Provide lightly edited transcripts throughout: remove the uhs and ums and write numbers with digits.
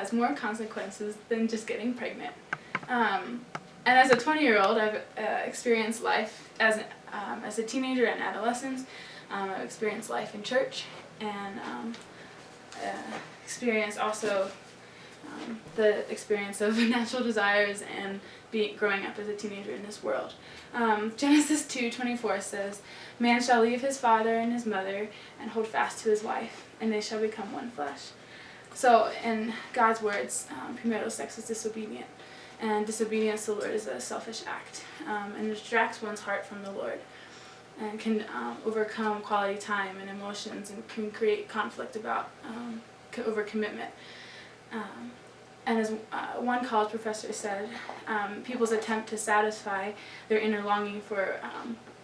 has more consequences than just getting pregnant. And as a 20-year-old, I've experienced life as a teenager and adolescence. I've experienced life in church, and experienced also the experience of natural desires and growing up as a teenager in this world. Genesis 2:24 says, "Man shall leave his father and his mother and hold fast to his wife, and they shall become one flesh." So in God's words, premarital sex is disobedient, and disobedience to the Lord is a selfish act, and distracts one's heart from the Lord, and can overcome quality time and emotions, and can create conflict over commitment. And as one college professor said, people's attempt to satisfy their inner longing for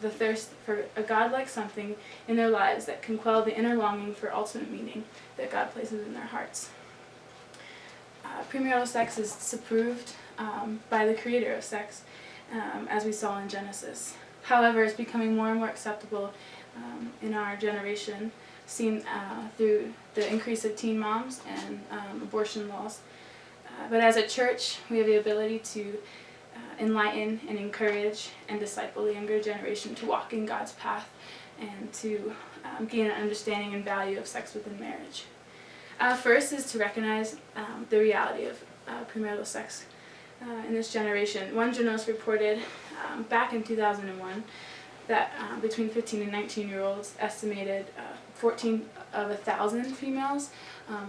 the thirst for a God-like something in their lives that can quell the inner longing for ultimate meaning that God places in their hearts. Premarital sex is disapproved by the creator of sex, as we saw in Genesis. However, it's becoming more and more acceptable in our generation, seen through the increase of teen moms and abortion laws. But as a church, we have the ability to enlighten and encourage and disciple the younger generation to walk in God's path and to gain an understanding and value of sex within marriage. First is to recognize the reality of premarital sex in this generation. One journalist reported back in 2001 that between 15 and 19-year-olds estimated 14 of 1,000 females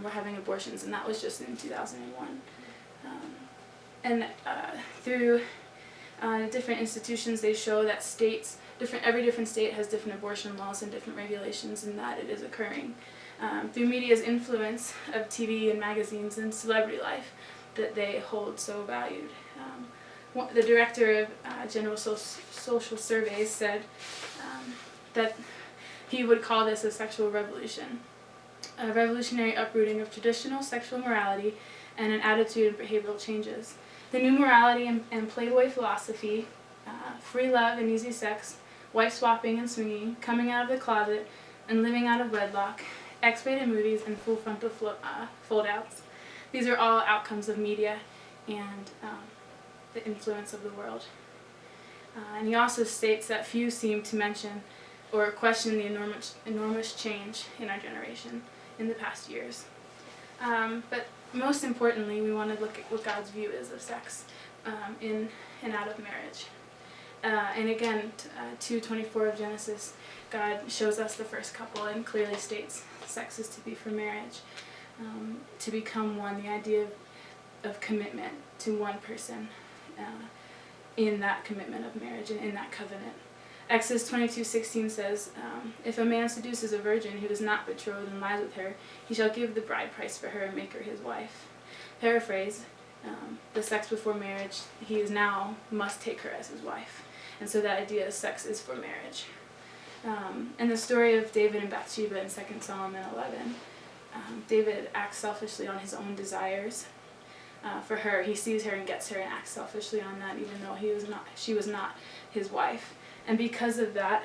were having abortions, and that was just in 2001. And through different institutions, they show that every different state has different abortion laws and different regulations, and that it is occurring. Through media's influence of TV and magazines and celebrity life that they hold so valued. The director of General Social Surveys said that he would call this a sexual revolution, a revolutionary uprooting of traditional sexual morality and an attitude and behavioral changes. The new morality and Playboy philosophy, free love and easy sex, wife swapping and swinging, coming out of the closet and living out of wedlock, X-rated movies, and full frontal fold-outs. These are all outcomes of media and the influence of the world. And he also states that few seem to mention or question the enormous change in our generation in the past years. But most importantly, we want to look at what God's view is of sex in and out of marriage. And again, 2:24 of Genesis, God shows us the first couple and clearly states sex is to be for marriage, to become one, the idea of commitment to one person in that commitment of marriage and in that covenant. Exodus 22:16 says, "If a man seduces a virgin who is not betrothed and lies with her, he shall give the bride price for her and make her his wife." Paraphrase, the sex before marriage, he is now must take her as his wife. And so that idea of sex is for marriage. In the story of David and Bathsheba in 2 Solomon 11, David acts selfishly on his own desires for her. He sees her and gets her and acts selfishly on that, even though she was not his wife. And because of that,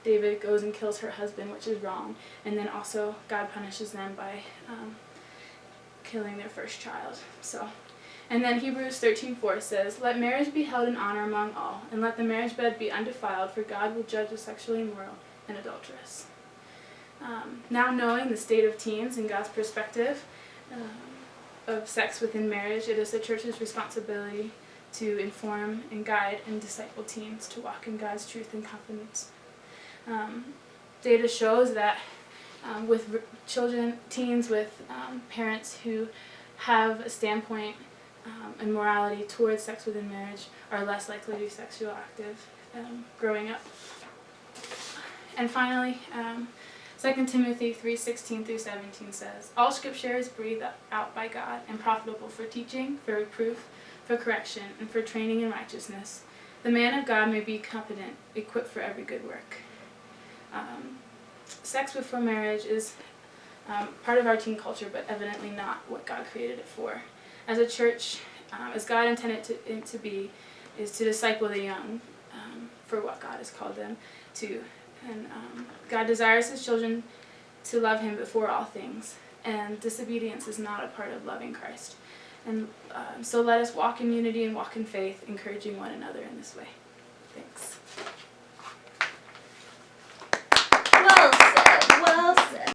David goes and kills her husband, which is wrong. And then also God punishes them by killing their first child. And then Hebrews 13:4 says, "Let marriage be held in honor among all, and let the marriage bed be undefiled, for God will judge the sexually immoral and adulterous." Now knowing the state of teens and God's perspective of sex within marriage, it is the church's responsibility to inform and guide and disciple teens to walk in God's truth and confidence. Data shows that with teens with parents who have a standpoint and morality towards sex within marriage are less likely to be sexually active growing up. And finally, 2 Timothy 3:16-17 says, "All scripture is breathed out by God and profitable for teaching, for reproof, for correction, and for training in righteousness. The man of God may be competent, equipped for every good work." Sex before marriage is part of our teen culture, but evidently not what God created it for. As a church, as God intended it to be, is to disciple the young for what God has called them to. And God desires his children to love him before all things, and disobedience is not a part of loving Christ. And so let us walk in unity and walk in faith, encouraging one another in this way. Thanks.